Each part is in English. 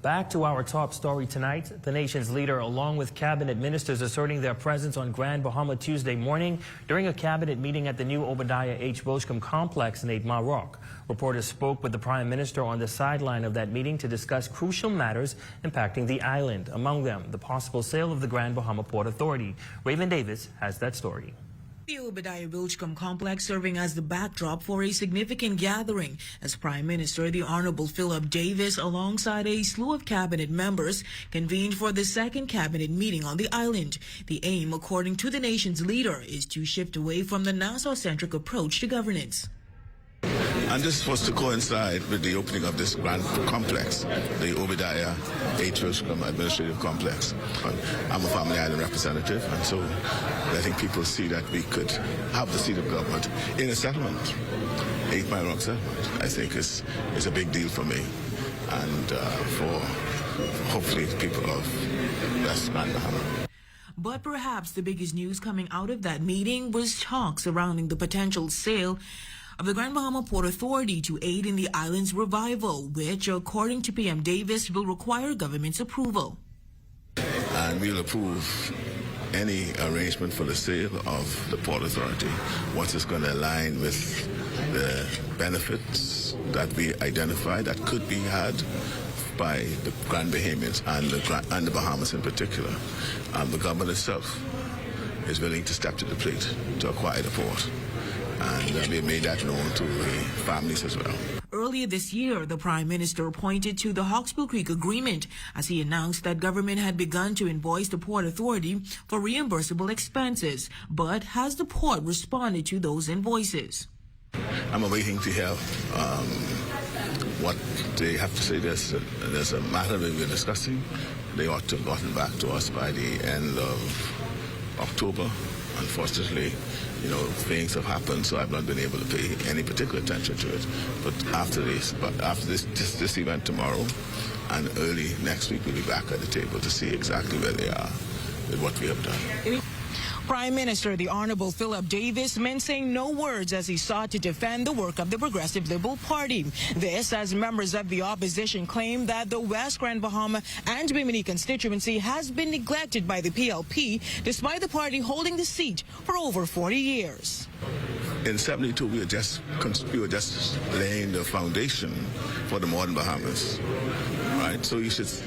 Back to our top story tonight. The nation's leader, along with cabinet ministers, asserting their presence on Grand Bahama Tuesday morning during a cabinet meeting at the new Obadiah Wilchcombe complex in 8 Mile Rock. Reporters spoke with the Prime Minister on the sideline of that meeting to discuss crucial matters impacting the island. Among them, the possible sale of the Grand Bahama Port Authority. Raven Davis has that story. The Obadiah Wilchcombe complex serving as the backdrop for a significant gathering as Prime Minister the Honorable Philip Davis alongside a slew of cabinet members convened for the second cabinet meeting on the island. The aim, according to the nation's leader, is to shift away from the Nassau-centric approach to governance. And this was to coincide with the opening of this grand complex, the Obadiah Wilchcombe Administrative Complex. I'm a family island representative, and so letting people see that we could have the seat of government in a settlement, 8 Mile Rock settlement, I think is a big deal for me and for hopefully people of West Grand Bahama. But perhaps the biggest news coming out of that meeting was talk surrounding the potential sale of the Grand Bahama Port Authority to aid in the island's revival, which, according to PM Davis, will require government's approval. And we'll approve any arrangement for the sale of the Port Authority once it's going to align with the benefits that we identify that could be had by the Grand Bahamians and the Bahamas in particular. The government itself is willing to step to the plate to acquire the port. And we made that known to the families as well. Earlier this year, the Prime Minister pointed to the Hawkesbury Creek Agreement as he announced that government had begun to invoice the Port Authority for reimbursable expenses. But has the port responded to those invoices? I'm awaiting to hear what they have to say. There's a matter that we're discussing. They ought to have gotten back to us by the end of October. Unfortunately, things have happened, so I've not been able to pay any particular attention to it. But after this event tomorrow and early next week, we'll be back at the table to see exactly where they are with what we have done. Prime Minister the Honorable Philip Davis mincing no words as he sought to defend the work of the Progressive Liberal Party. This as members of the opposition claim that the West Grand Bahama and Bimini constituency has been neglected by the PLP despite the party holding the seat for over 40 years. In 72, we were just laying the foundation for the modern Bahamas, right? So it's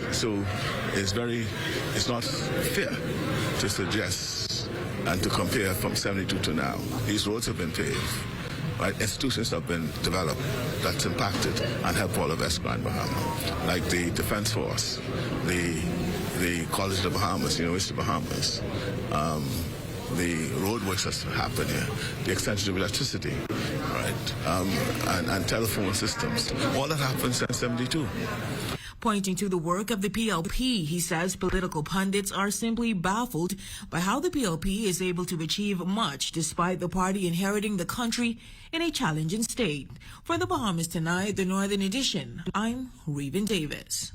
not fair to suggest and to compare from 72 to now. These roads have been paved, right? Institutions have been developed that's impacted and helped all of West Grand Bahama, like the Defense Force, the College of the Bahamas, University of the Bahamas, the roadworks that's happened here, the extension of electricity, right, and telephone systems. All that happened since 72. Pointing to the work of the PLP, he says political pundits are simply baffled by how the PLP is able to achieve much despite the party inheriting the country in a challenging state. For the Bahamas Tonight, the Northern Edition, I'm Raven Davis.